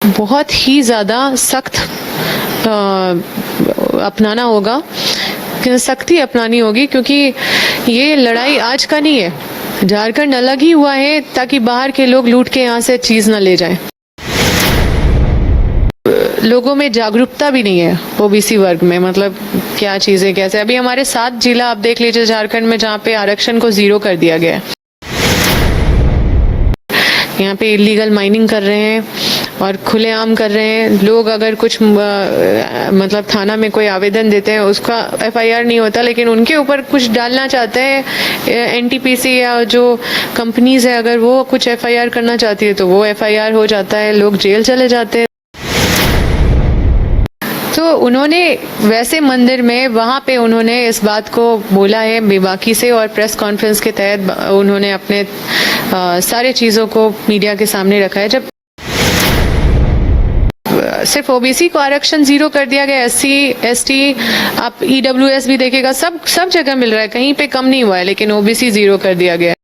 बहुत ही ज़्यादा सख्त अपनाना होगा, सख्ती अपनानी होगी, क्योंकि ये लड़ाई आज का नहीं है। झारखंड अलग ही हुआ है ताकि बाहर के लोग लूट के यहाँ से चीज़ ना ले जाएं। लोगों में जागरूकता भी नहीं है ओबीसी वर्ग में, मतलब क्या चीज़ें कैसे। अभी हमारे 7 जिला आप देख लीजिए झारखंड में, जहाँ पे आरक्षण को 0 कर दिया गया है। यहाँ पे इलीगल माइनिंग कर रहे हैं और खुलेआम कर रहे हैं लोग। अगर कुछ मतलब थाना में कोई आवेदन देते हैं, उसका एफआईआर नहीं होता, लेकिन उनके ऊपर कुछ डालना चाहते हैं एनटीपीसी या जो कंपनीज है, अगर वो कुछ एफआईआर करना चाहती है तो वो एफआईआर हो जाता है, लोग जेल चले जाते हैं। तो उन्होंने वैसे मंदिर में वहाँ पे उन्होंने इस बात को बोला है बेबाकी से, और प्रेस कॉन्फ्रेंस के तहत उन्होंने अपने सारे चीज़ों को मीडिया के सामने रखा है। जब सिर्फ ओबीसी को आरक्षण 0 कर दिया गया, एससी एसटी आप ईडब्ल्यूएस भी देखेगा, सब जगह मिल रहा है, कहीं पे कम नहीं हुआ है, लेकिन ओबीसी 0 कर दिया गया है।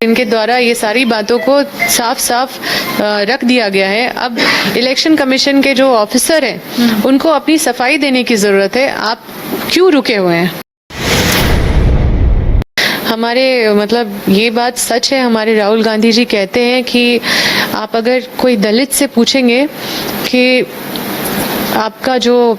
इनके द्वारा ये सारी बातों को साफ साफ रख दिया गया है। अब इलेक्शन कमीशन के जो ऑफिसर हैं उनको अपनी सफाई देने की जरूरत है। आप क्यों रुके हुए हैं? हमारे मतलब ये बात सच है, हमारे राहुल गांधी जी कहते हैं कि आप अगर कोई दलित से पूछेंगे कि आपका जो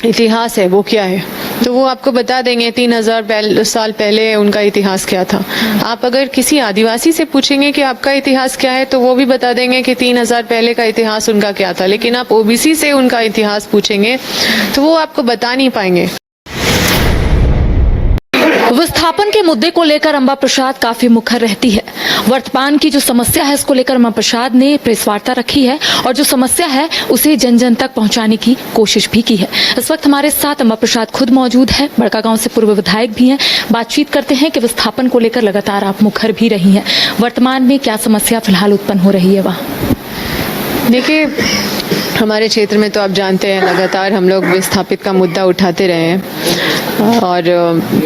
इतिहास है वो क्या है, तो वो आपको बता देंगे 3000 साल पहले उनका इतिहास क्या था। आप अगर किसी आदिवासी से पूछेंगे कि आपका इतिहास क्या है, तो वो भी बता देंगे कि 3000 पहले का इतिहास उनका क्या था। लेकिन आप ओबीसी से उनका इतिहास पूछेंगे तो वो आपको बता नहीं पाएंगे। विस्थापन के मुद्दे को लेकर अंबा प्रसाद काफी मुखर रहती है। वर्तमान की जो समस्या है इसको लेकर अंबा प्रसाद ने प्रेस वार्ता रखी है और जो समस्या है उसे जन जन तक पहुंचाने की कोशिश भी की है। इस वक्त हमारे साथ अंबा प्रसाद खुद मौजूद है, बड़कागांव से पूर्व विधायक भी हैं। बातचीत करते हैं कि विस्थापन को लेकर लगातार आप मुखर भी रही हैं, वर्तमान में क्या समस्या फिलहाल उत्पन्न हो रही है वहाँ? देखिए, हमारे क्षेत्र में तो आप जानते हैं लगातार हम लोग विस्थापित का मुद्दा उठाते रहे हैं, और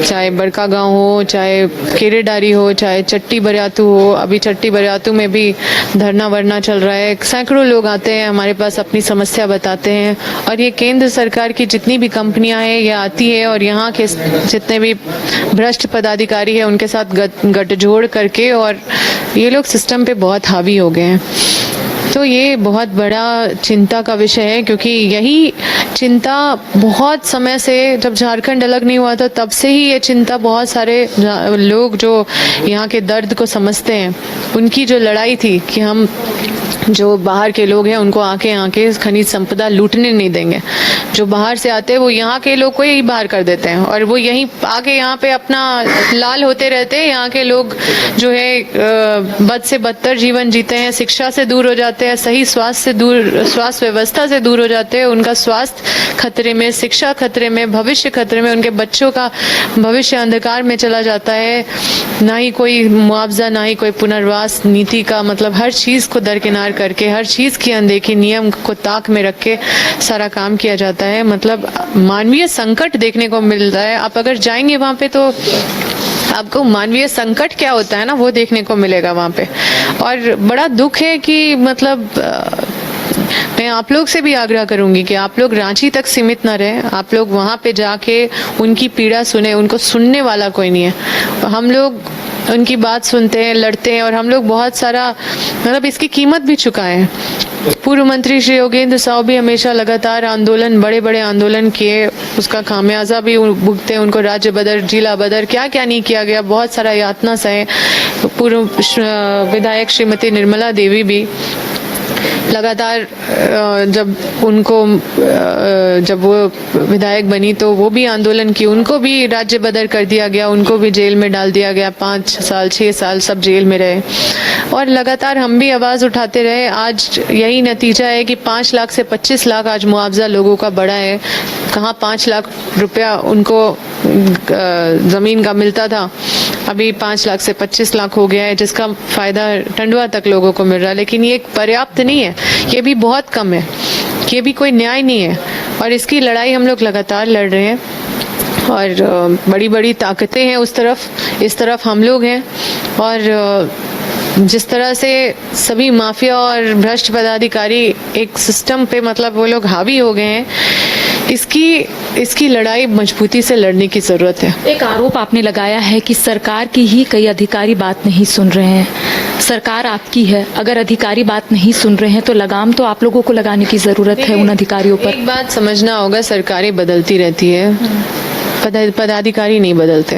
चाहे बड़कागांव हो, चाहे केरेडारी हो, चाहे चट्टी बरियातू हो। अभी चट्टी बरियातू में भी धरना वरना चल रहा है। सैकड़ों लोग आते हैं हमारे पास, अपनी समस्या बताते हैं, और ये केंद्र सरकार की जितनी भी कंपनियां हैं ये आती है और यहाँ के जितने भी भ्रष्ट पदाधिकारी हैं उनके साथ गठजोड़ करके, और ये लोग सिस्टम पे बहुत हावी हो गए हैं। तो ये बहुत बड़ा चिंता का विषय है, क्योंकि यही चिंता बहुत समय से, जब झारखंड अलग नहीं हुआ था तब से ही ये चिंता बहुत सारे लोग जो यहाँ के दर्द को समझते हैं, उनकी जो लड़ाई थी कि हम जो बाहर के लोग हैं उनको आके खनिज संपदा लूटने नहीं देंगे। जो बाहर से आते हैं वो यहाँ के लोग को ही बाहर कर देते हैं, और वो यहीं आके यहाँ पे अपना लाल होते रहते हैं। यहाँ के लोग जो है बद से बदतर जीवन जीते हैं, शिक्षा से दूर हो जाते हैं, सही स्वास्थ्य व्यवस्था से दूर हो जाते हैं। उनका स्वास्थ्य खतरे में, शिक्षा खतरे में, भविष्य खतरे में, उनके बच्चों का भविष्य अंधकार में चला जाता है। ना ही कोई मुआवजा, ना ही कोई पुनर्वास नीति का, मतलब हर चीज को दरकिनार करके, हर चीज की अनदेखी, नियम को ताक में रख के सारा काम किया जाता है। मतलब मानवीय संकट देखने को मिल रहा है। आप अगर जाएंगे वहां पे तो आपको मानवीय संकट क्या होता है ना, वो देखने को मिलेगा वहां पे। और बड़ा दुख है कि मतलब मैं आप लोग से भी आग्रह करूंगी कि आप लोग रांची तक सीमित न रहे। आप लोग वहां पे जाके उनकी पीड़ा सुने। उनको सुनने वाला कोई नहीं है। हम लोग उनकी बात सुनते हैं, लड़ते हैं, और हम लोग बहुत सारा मतलब इसकी कीमत भी चुकाए हैं। पूर्व मंत्री श्री योगेंद्र साहब भी हमेशा लगातार आंदोलन, बड़े बड़े आंदोलन किए, उसका खामियाजा भी भुगते। उनको राज्य बदर, जिला बदर, क्या क्या नहीं किया गया, बहुत सारा यातना सहे। पूर्व विधायक श्रीमती निर्मला देवी भी लगातार जब वो विधायक बनी तो वो भी आंदोलन की, उनको भी राज्य बदर कर दिया गया, उनको भी जेल में डाल दिया गया। 5 साल 6 साल सब जेल में रहे, और लगातार हम भी आवाज उठाते रहे। आज यही नतीजा है कि 5 लाख से 25 लाख आज मुआवजा लोगों का बढ़ा है। कहाँ 5 लाख रुपया उनको जमीन का मिलता था, अभी 5 लाख से 25 लाख हो गया है, जिसका फायदा टंडवा तक लोगों को मिल रहा है। लेकिन ये पर्याप्त नहीं है, ये भी बहुत कम है, ये भी कोई न्याय नहीं है, और इसकी लड़ाई हम लोग लगातार लड़ रहे हैं। और बड़ी बड़ी ताकतें हैं उस तरफ, इस तरफ हम लोग हैं, और जिस तरह से सभी माफिया और भ्रष्ट पदाधिकारी एक सिस्टम पे मतलब वो लोग हावी हो गए हैं, इसकी लड़ाई मजबूती से लड़ने की जरूरत है। एक आरोप आपने लगाया है कि सरकार की ही कई अधिकारी बात नहीं सुन रहे हैं। सरकार आपकी है, अगर अधिकारी बात नहीं सुन रहे हैं तो लगाम तो आप लोगों को लगाने की जरूरत है उन अधिकारियों पर। एक बात समझना होगा, सरकारें बदलती रहती है, पदाधिकारी नहीं बदलते,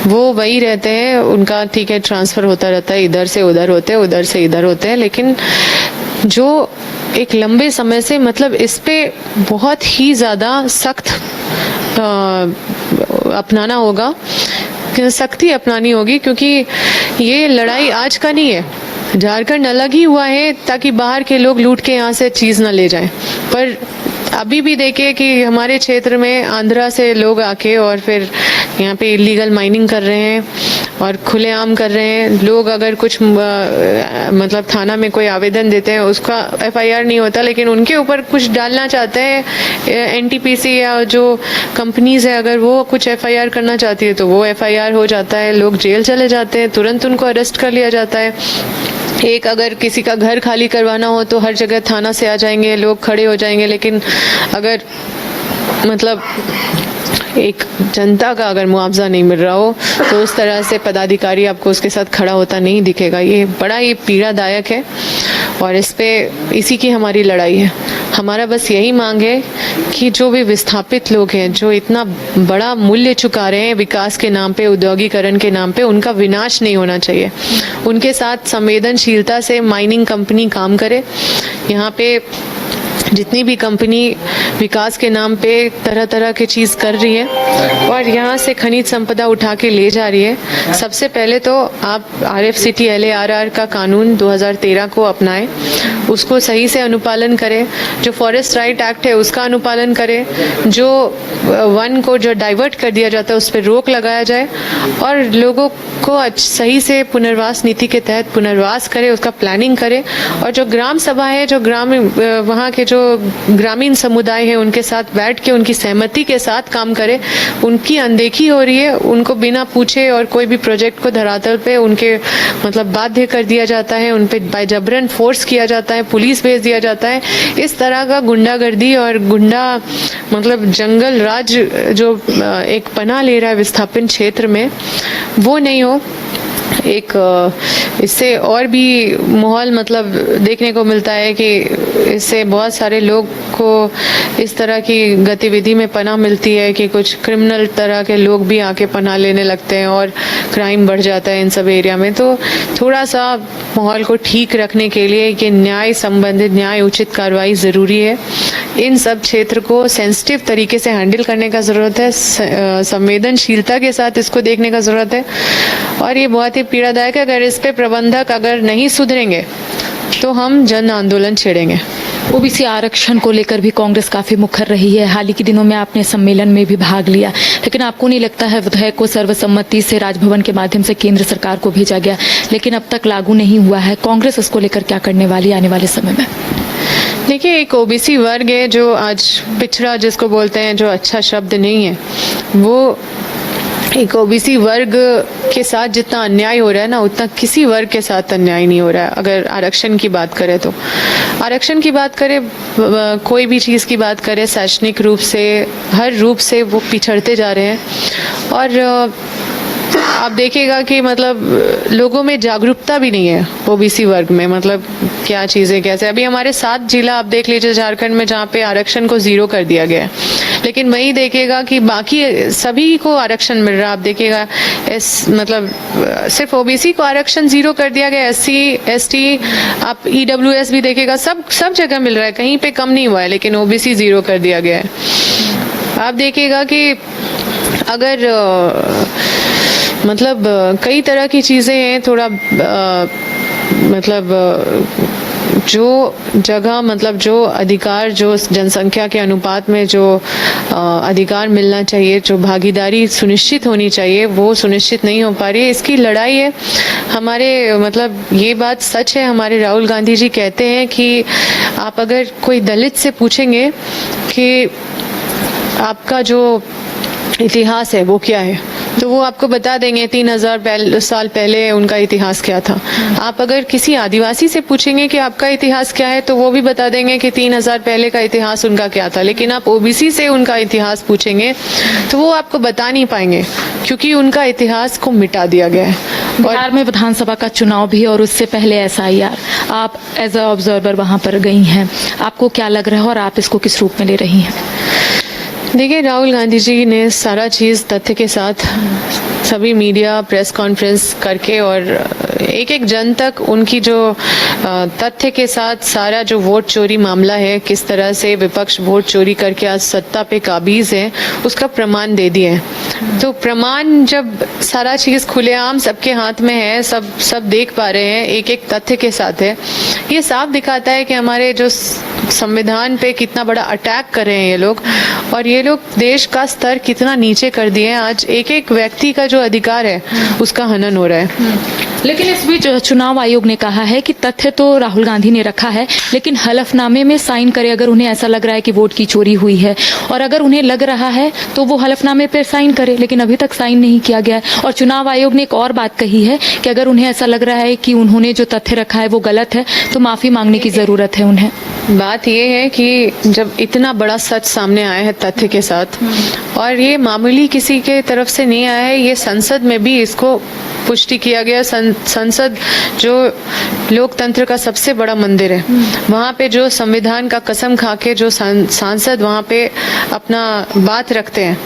वो वही रहते हैं। उनका ठीक है ट्रांसफर होता रहता है, इधर से उधर होते हैं, उधर से इधर होते हैं, लेकिन जो एक लंबे समय से मतलब इस पे बहुत ही ज़्यादा सख्त अपनाना होगा, सख्ती अपनानी होगी, क्योंकि ये लड़ाई आज का नहीं है। झारखंड अलग ही हुआ है ताकि बाहर के लोग लूट के यहाँ से चीज़ ना ले जाएं, पर अभी भी देखिए कि हमारे क्षेत्र में आंध्रा से लोग आके और फिर यहाँ पे इलीगल माइनिंग कर रहे हैं और खुलेआम कर रहे हैं। लोग अगर कुछ मतलब थाना में कोई आवेदन देते हैं, उसका एफआईआर नहीं होता, लेकिन उनके ऊपर कुछ डालना चाहते हैं एनटीपीसी या जो कंपनीज है, अगर वो कुछ एफआईआर करना चाहती है तो वो एफआईआर हो जाता है, लोग जेल चले जाते हैं, तुरंत उनको अरेस्ट कर लिया जाता है। एक अगर किसी का घर खाली करवाना हो तो हर जगह थाना से आ जाएंगे, लोग खड़े हो जाएंगे, लेकिन अगर मतलब एक जनता का अगर मुआवजा नहीं मिल रहा हो तो उस तरह से पदाधिकारी आपको उसके साथ खड़ा होता नहीं दिखेगा। ये बड़ा ही पीड़ादायक है और इसी की हमारी लड़ाई है। हमारा बस यही मांग है कि जो भी विस्थापित लोग हैं, जो इतना बड़ा मूल्य चुका रहे हैं विकास के नाम पे, औद्योगिकरण के नाम पे, उनका विनाश नहीं होना चाहिए। उनके साथ संवेदनशीलता से माइनिंग कंपनी काम करे। यहाँ पे जितनी भी कंपनी विकास के नाम पे तरह तरह की चीज़ कर रही है और यहाँ से खनिज संपदा उठा के ले जा रही है, सबसे पहले तो आप RFCT LARR का कानून 2013 को अपनाएं, उसको सही से अनुपालन करें। जो फॉरेस्ट राइट एक्ट है उसका अनुपालन करें। जो वन को जो डाइवर्ट कर दिया जाता है उस पर रोक लगाया जाए और लोगों को सही से पुनर्वास नीति के तहत पुनर्वास करें, उसका प्लानिंग करें। और जो ग्राम सभा है, जो वहाँ के जो ग्रामीण समुदाय है, उनके साथ बैठ के उनकी सहमति के साथ काम करें। उनकी अनदेखी हो रही है, उनको बिना पूछे और कोई भी प्रोजेक्ट को धरातल पे उनके मतलब बाध्य कर दिया जाता है, उन पे बाय जबरन फोर्स किया जाता है, पुलिस भेज दिया जाता है। इस तरह का गुंडागर्दी और गुंडा मतलब जंगल राज जो एक पनाह ले रहा है विस्थापित क्षेत्र में, वो नहीं हो। एक इससे और भी माहौल मतलब देखने को मिलता है कि इससे बहुत सारे लोग को इस तरह की गतिविधि में पनाह मिलती है कि कुछ क्रिमिनल तरह के लोग भी आके पनाह लेने लगते हैं और क्राइम बढ़ जाता है इन सब एरिया में। तो थोड़ा सा माहौल को ठीक रखने के लिए कि न्याय संबंधित न्याय उचित कार्रवाई ज़रूरी है। इन सब क्षेत्र को सेंसिटिव तरीके से हैंडल करने का ज़रूरत है, संवेदनशीलता के साथ इसको देखने का ज़रूरत है। और ये बहुत ही पीड़ादायक है, अगर इस पे प्रबंधक अगर नहीं सुधरेंगे तो हम जन आंदोलन छेड़ेंगे। ओबीसी आरक्षण को लेकर भी कांग्रेस काफी मुखर रही है। हाल ही के दिनों में आपने सम्मेलन में भी भाग लिया, लेकिन आपको नहीं लगता है विधेयक को सर्वसम्मति से राजभवन के माध्यम से केंद्र सरकार को भेजा गया, लेकिन अब तक लागू नहीं हुआ है? कांग्रेस इसको लेकर क्या करने वाली आने वाले समय में? देखिए, एक ओबीसी वर्ग है जो आज पिछड़ा जिसको बोलते हैं, जो अच्छा शब्द नहीं है, वो एक ओबीसी वर्ग के साथ जितना अन्याय हो रहा है ना, उतना किसी वर्ग के साथ अन्याय नहीं हो रहा है। अगर आरक्षण की बात करें तो आरक्षण की बात करें, कोई भी चीज़ की बात करें, शैक्षणिक रूप से हर रूप से वो पिछड़ते जा रहे हैं। और आप देखिएगा कि मतलब लोगों में जागरूकता भी नहीं है ओबीसी वर्ग में, मतलब क्या चीज़ें कैसे। अभी हमारे 7 जिला आप देख लीजिए झारखंड में, जहाँ पे आरक्षण को 0 कर दिया गया है, लेकिन वही देखिएगा कि बाकी सभी को आरक्षण मिल रहा है। आप देखिएगा मतलब सिर्फ ओबीसी को आरक्षण 0 कर दिया गया, SC ST आप EWS भी देखिएगा, सब जगह मिल रहा है, कहीं पे कम नहीं हुआ है, लेकिन ओबीसी 0 कर दिया गया है। आप देखिएगा कि अगर मतलब कई तरह की चीज़ें हैं, थोड़ा मतलब जो जगह मतलब जो अधिकार, जो जनसंख्या के अनुपात में जो अधिकार मिलना चाहिए, जो भागीदारी सुनिश्चित होनी चाहिए, वो सुनिश्चित नहीं हो पा रही है। इसकी लड़ाई है हमारे, मतलब ये बात सच है, हमारे राहुल गांधी जी कहते हैं कि आप अगर कोई दलित से पूछेंगे कि आपका जो इतिहास है वो क्या है, तो वो आपको बता देंगे 3000 साल पहले उनका इतिहास क्या था। आप अगर किसी आदिवासी से पूछेंगे कि आपका इतिहास क्या है, तो वो भी बता देंगे कि 3000 पहले का इतिहास उनका क्या था। लेकिन आप ओबीसी से उनका इतिहास पूछेंगे तो वो आपको बता नहीं पाएंगे, क्योंकि उनका इतिहास को मिटा दिया गया है। बिहार में विधानसभा का चुनाव भी और उससे पहले एसआईआर, आप एज अ ऑब्जर्वर वहां पर गई हैं, आपको क्या लग रहा है और आप इसको किस रूप में ले रही हैं? देखिए, राहुल गांधी जी ने सारा चीज़ तथ्य के साथ सभी मीडिया प्रेस कॉन्फ्रेंस करके और एक एक जन तक उनकी जो तथ्य के साथ सारा जो वोट चोरी मामला है, किस तरह से विपक्ष वोट चोरी करके आज सत्ता पे काबिज है, उसका प्रमाण दे दिए। तो प्रमाण जब सारा चीज़ खुलेआम सबके हाथ में है, सब देख पा रहे हैं, एक एक तथ्य के साथ है, ये साफ दिखाता है कि हमारे जो संविधान पे कितना बड़ा अटैक कर रहे हैं ये लोग, और ये लोग देश का स्तर कितना नीचे कर दिए हैं। आज एक एक व्यक्ति का जो अधिकार है उसका हनन हो रहा है। लेकिन इस बीच चुनाव आयोग ने कहा है कि तथ्य तो राहुल गांधी ने रखा है, लेकिन हलफनामे में साइन करे अगर उन्हें ऐसा लग रहा है कि वोट की चोरी हुई है, और अगर उन्हें लग रहा है तो वो हलफनामे पर साइन करे, लेकिन अभी तक साइन नहीं किया गया है। और चुनाव आयोग ने एक और बात कही है कि अगर उन्हें ऐसा लग रहा है कि उन्होंने जो तथ्य रखा है वो गलत है, तो माफी मांगने की जरूरत है उन्हें। बात ये है कि जब इतना बड़ा सच सामने आया है तथ्य के साथ, और ये मामूली किसी के तरफ से नहीं आया है, ये संसद में भी इसको पुष्टि किया गया। संसद जो लोकतंत्र का सबसे बड़ा मंदिर है, वहाँ पे जो संविधान का कसम खा के जो सांसद वहाँ पे अपना बात रखते हैं,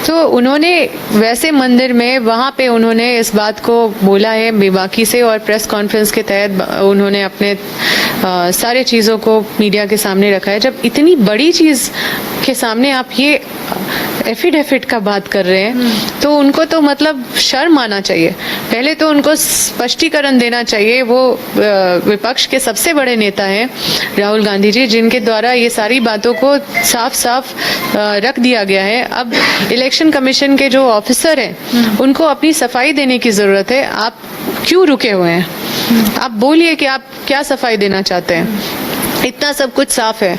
तो उन्होंने वैसे मंदिर में वहाँ पे उन्होंने इस बात को बोला है बेबाकी से, और प्रेस कॉन्फ्रेंस के तहत उन्होंने अपने सारे चीज़ों को मीडिया के सामने रखा है। जब इतनी बड़ी चीज़ के सामने आप ये एफिडेविट का बात कर रहे हैं, तो उनको तो मतलब शर्म आना चाहिए। पहले तो उनको स्पष्टीकरण देना चाहिए। वो विपक्ष के सबसे बड़े नेता हैं राहुल गांधी जी, जिनके द्वारा ये सारी बातों को साफ साफ रख दिया गया है। अब इलेक्शन कमीशन के जो ऑफिसर हैं उनको अपनी सफाई देने की जरूरत है। आप क्यों रुके हुए हैं? आप बोलिए कि आप क्या सफाई देना चाहते हैं। इतना सब कुछ साफ है,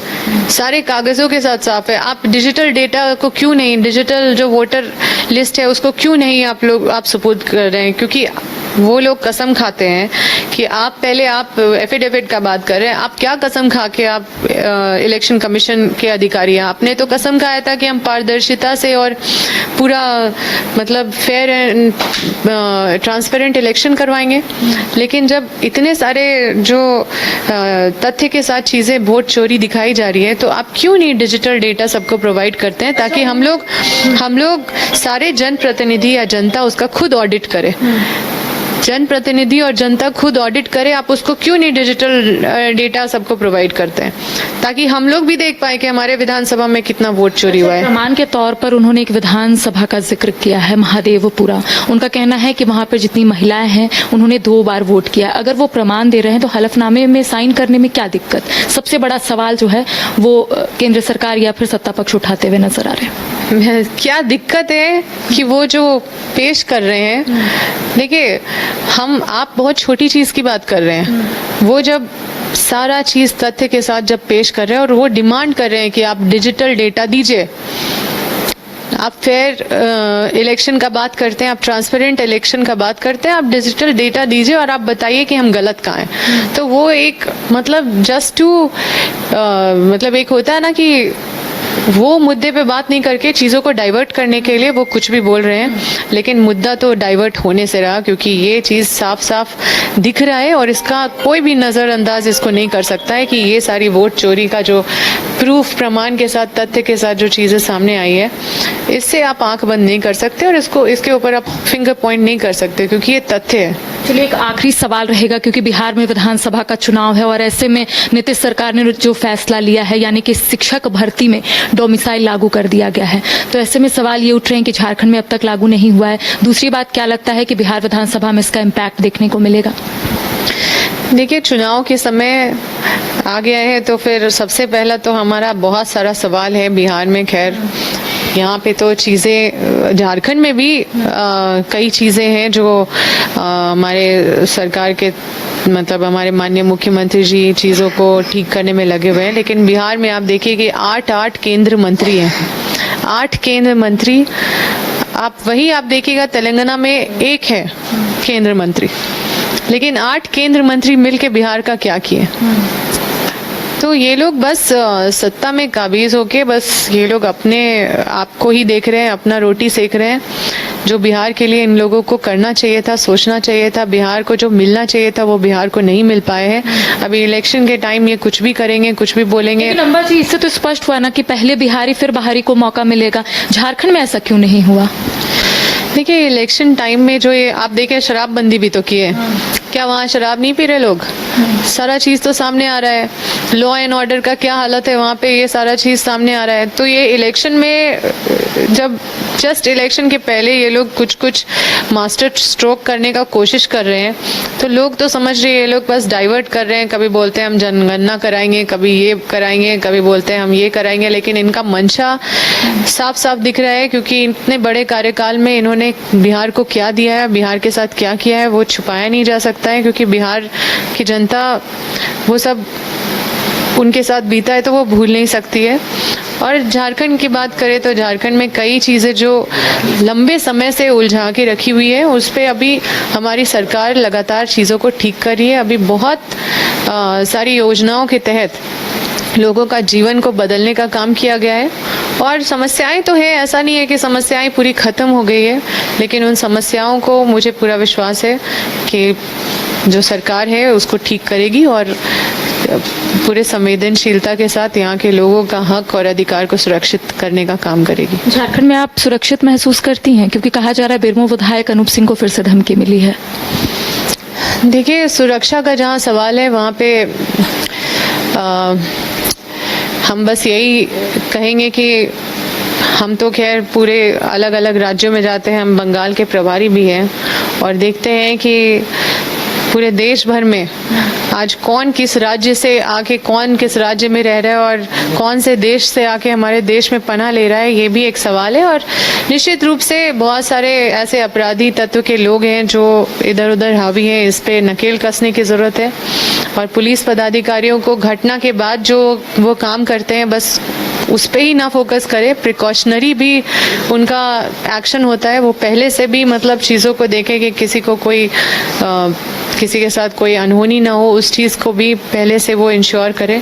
सारे कागजों के साथ साफ है। आप डिजिटल डेटा को क्यों नहीं, डिजिटल जो वोटर लिस्ट है उसको क्यों नहीं आप सुपुर्द कर रहे हैं? क्योंकि वो लोग कसम खाते हैं कि आप पहले आप एफिडेविट का बात कर रहे हैं। आप क्या कसम खा के आप इलेक्शन कमीशन के अधिकारी हैं? आपने तो कसम खाया था कि हम पारदर्शिता से और पूरा मतलब फेयर एंड ट्रांसपेरेंट इलेक्शन करवाएंगे। लेकिन जब इतने सारे जो तथ्य के साथ चीजें वोट चोरी दिखाई जा रही है, तो आप क्यों नहीं डिजिटल डेटा सबको प्रोवाइड करते हैं, ताकि हम लोग सारे जनप्रतिनिधि या जनता उसका खुद ऑडिट करे। जनप्रतिनिधि और जनता खुद ऑडिट करे, आप उसको क्यों नहीं डिजिटल डेटा सबको प्रोवाइड करते हैं, ताकि हम लोग भी देख पाए कि हमारे विधानसभा में कितना वोट चोरी हुआ है। प्रमाण के तौर पर उन्होंने एक विधानसभा का जिक्र किया है, महादेवपुरा। उनका कहना है कि वहां पर जितनी महिलाएं हैं उन्होंने 2 बार वोट किया। अगर वो प्रमाण दे रहे हैं तो हलफनामे में साइन करने में क्या दिक्कत? सबसे बड़ा सवाल जो है वो केंद्र सरकार या फिर सत्ता पक्ष उठाते हुए नजर आ रहे हैं। क्या दिक्कत है कि वो जो पेश कर रहे हैं, देखिए आप बहुत छोटी चीज की बात कर रहे हैं। वो जब सारा चीज तथ्य के साथ जब पेश कर रहे हैं और वो डिमांड कर रहे हैं कि आप डिजिटल डेटा दीजिए, आप फेयर इलेक्शन का बात करते हैं, आप ट्रांसपेरेंट इलेक्शन का बात करते हैं, आप डिजिटल डेटा दीजिए और आप बताइए कि हम गलत कहाँ हैं। तो वो एक मतलब जस्ट टू मतलब एक होता है ना कि वो मुद्दे पे बात नहीं करके चीज़ों को डाइवर्ट करने के लिए वो कुछ भी बोल रहे हैं। लेकिन मुद्दा तो डाइवर्ट होने से रहा, क्योंकि ये चीज़ साफ साफ दिख रहा है और इसका कोई भी नज़रअंदाज इसको नहीं कर सकता है कि ये सारी वोट चोरी का जो प्रूफ प्रमाण के साथ तथ्य के साथ जो चीज़ें सामने आई है, इससे आप आंख बंद नहीं कर सकते और इसके ऊपर आप फिंगर पॉइंट नहीं कर सकते, क्योंकि ये तथ्य है। चलिए, एक आखिरी सवाल रहेगा, क्योंकि बिहार में विधानसभा का चुनाव है और ऐसे में नीतीश सरकार ने जो फैसला लिया है, यानी कि शिक्षक भर्ती में डोमिसाइल लागू कर दिया गया है, तो ऐसे में सवाल ये उठ रहे हैं कि झारखंड में अब तक लागू नहीं हुआ है। दूसरी बात, क्या लगता है कि बिहार विधानसभा में इसका इम्पैक्ट देखने को मिलेगा? देखिए, चुनाव के समय आ गया है तो फिर सबसे पहला तो हमारा बहुत सारा सवाल है बिहार में। खैर, यहाँ पे तो चीज़ें झारखंड में भी कई चीज़ें हैं जो हमारे सरकार के मतलब हमारे माननीय मुख्यमंत्री जी चीज़ों को ठीक करने में लगे हुए हैं। लेकिन बिहार में आप देखिए कि 8 केंद्र मंत्री हैं। 8 केंद्र मंत्री आप देखिएगा तेलंगाना में एक है केंद्र मंत्री, लेकिन 8 केंद्र मंत्री मिलके बिहार का क्या किए। तो ये लोग बस सत्ता में काबिज होके बस ये लोग अपने आप को ही देख रहे हैं, अपना रोटी सेक रहे हैं। जो बिहार के लिए इन लोगों को करना चाहिए था, सोचना चाहिए था, बिहार को जो मिलना चाहिए था वो बिहार को नहीं मिल पाए हैं। अभी इलेक्शन के टाइम ये कुछ भी करेंगे, कुछ भी बोलेंगे। लेकिन अम्बा जी, इससे तो स्पष्ट हुआ ना कि पहले बिहारी फिर बाहरी को मौका मिलेगा। झारखंड में ऐसा क्यों नहीं हुआ? देखिए इलेक्शन टाइम में जो ये आप देखें शराबबंदी भी तो किए, क्या वहाँ शराब नहीं पी रहे लोग? सारा चीज तो सामने आ रहा है। लॉ एंड ऑर्डर का क्या हालत है वहाँ पे, ये सारा चीज सामने आ रहा है। तो ये इलेक्शन में जब जस्ट इलेक्शन के पहले ये लोग कुछ मास्टर स्ट्रोक करने का कोशिश कर रहे हैं, तो लोग तो समझ रहे हैं ये लोग बस डाइवर्ट कर रहे हैं। कभी बोलते हैं हम जनगणना कराएंगे, कभी ये कराएंगे, कभी बोलते हैं हम ये कराएंगे, लेकिन इनका मंशा साफ साफ दिख रहा है। क्योंकि इतने बड़े कार्यकाल में इन्होंने बिहार को क्या दिया है, बिहार के साथ क्या किया है, वो छुपाया नहीं जा सकता है। क्योंकि बिहार की जनता वो सब उनके साथ बीता है तो वो भूल नहीं सकती है। और झारखंड की बात करें तो झारखंड में कई चीज़ें जो लंबे समय से उलझा के रखी हुई है, उस पर अभी हमारी सरकार लगातार चीज़ों को ठीक कर रही है। अभी बहुत सारी योजनाओं के तहत लोगों का जीवन को बदलने का काम किया गया है। और समस्याएं तो है, ऐसा नहीं है कि समस्याएं पूरी ख़त्म हो गई है, लेकिन उन समस्याओं को मुझे पूरा विश्वास है कि जो सरकार है उसको ठीक करेगी और पूरे संवेदनशीलता के साथ यहाँ के लोगों का हक और अधिकार को सुरक्षित करने का काम करेगी। झारखंड में आप सुरक्षित महसूस करती हैं? क्योंकि कहा जा रहा है बेरमो विधायक अनूप सिंह को फिर से धमकी मिली है। देखिए सुरक्षा का जहाँ सवाल है वहाँ पे हम बस यही कहेंगे कि हम तो खैर पूरे अलग अलग राज्यों में जाते हैं, हम बंगाल के प्रभारी भी हैं और देखते हैं कि पूरे देश भर में आज कौन किस राज्य से आके कौन किस राज्य में रह रहा है और कौन से देश से आके हमारे देश में पनाह ले रहा है, ये भी एक सवाल है। और निश्चित रूप से बहुत सारे ऐसे अपराधी तत्व के लोग हैं जो इधर उधर हावी हैं, इस पे नकेल कसने की ज़रूरत है। और पुलिस पदाधिकारियों को घटना के बाद जो वो काम करते हैं बस उस पे ही ना फोकस करें, प्रिकॉशनरी भी उनका एक्शन होता है। वो पहले से भी मतलब चीज़ों को देखें कि किसी को कोई किसी के साथ कोई अनहोनी ना हो, उस चीज़ को भी पहले से वो इंश्योर करें।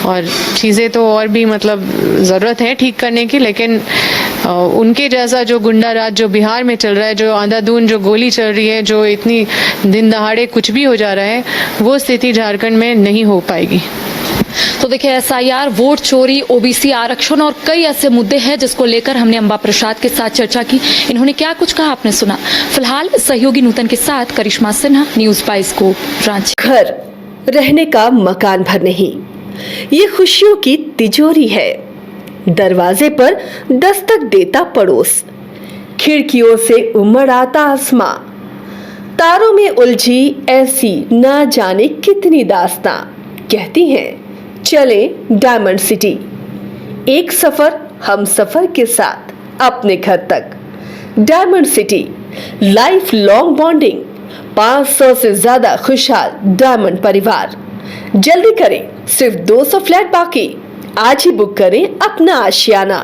और चीज़ें तो और भी मतलब ज़रूरत है ठीक करने की, लेकिन उनके जैसा जो गुंडा राज जो बिहार में चल रहा है, जो अंधाधुंध जो गोली चल रही है, जो इतनी दिन दहाड़े कुछ भी हो जा रहा है, वो स्थिति झारखंड में नहीं हो पाएगी। तो देखिए एसआईआर, वोट चोरी, ओबीसी आरक्षण और कई ऐसे मुद्दे हैं जिसको लेकर हमने अम्बा प्रसाद के साथ चर्चा की। इन्होंने क्या कुछ कहा आपने सुना। फिलहाल सहयोगी नूतन के साथ करिश्मा सिन्हा, न्यूज़ बाइस्कोप, रांची। घर रहने का मकान भर नहीं, ये खुशियों की तिजोरी है। दरवाजे पर दस्तक देता पड़ोस, खिड़कियों से उमड़ आता आसमां, तारों में उलझी ऐसी ना जाने कितनी दास्तां। कहती हैं चले डायमंड सिटी, एक सफर हम सफर के साथ अपने घर तक। Diamond city, life long bonding, 500 से ज्यादा खुशहाल डायमंड परिवार। जल्दी करें, सिर्फ 200 फ्लैट बाकी। आज ही बुक करें अपना आशियाना।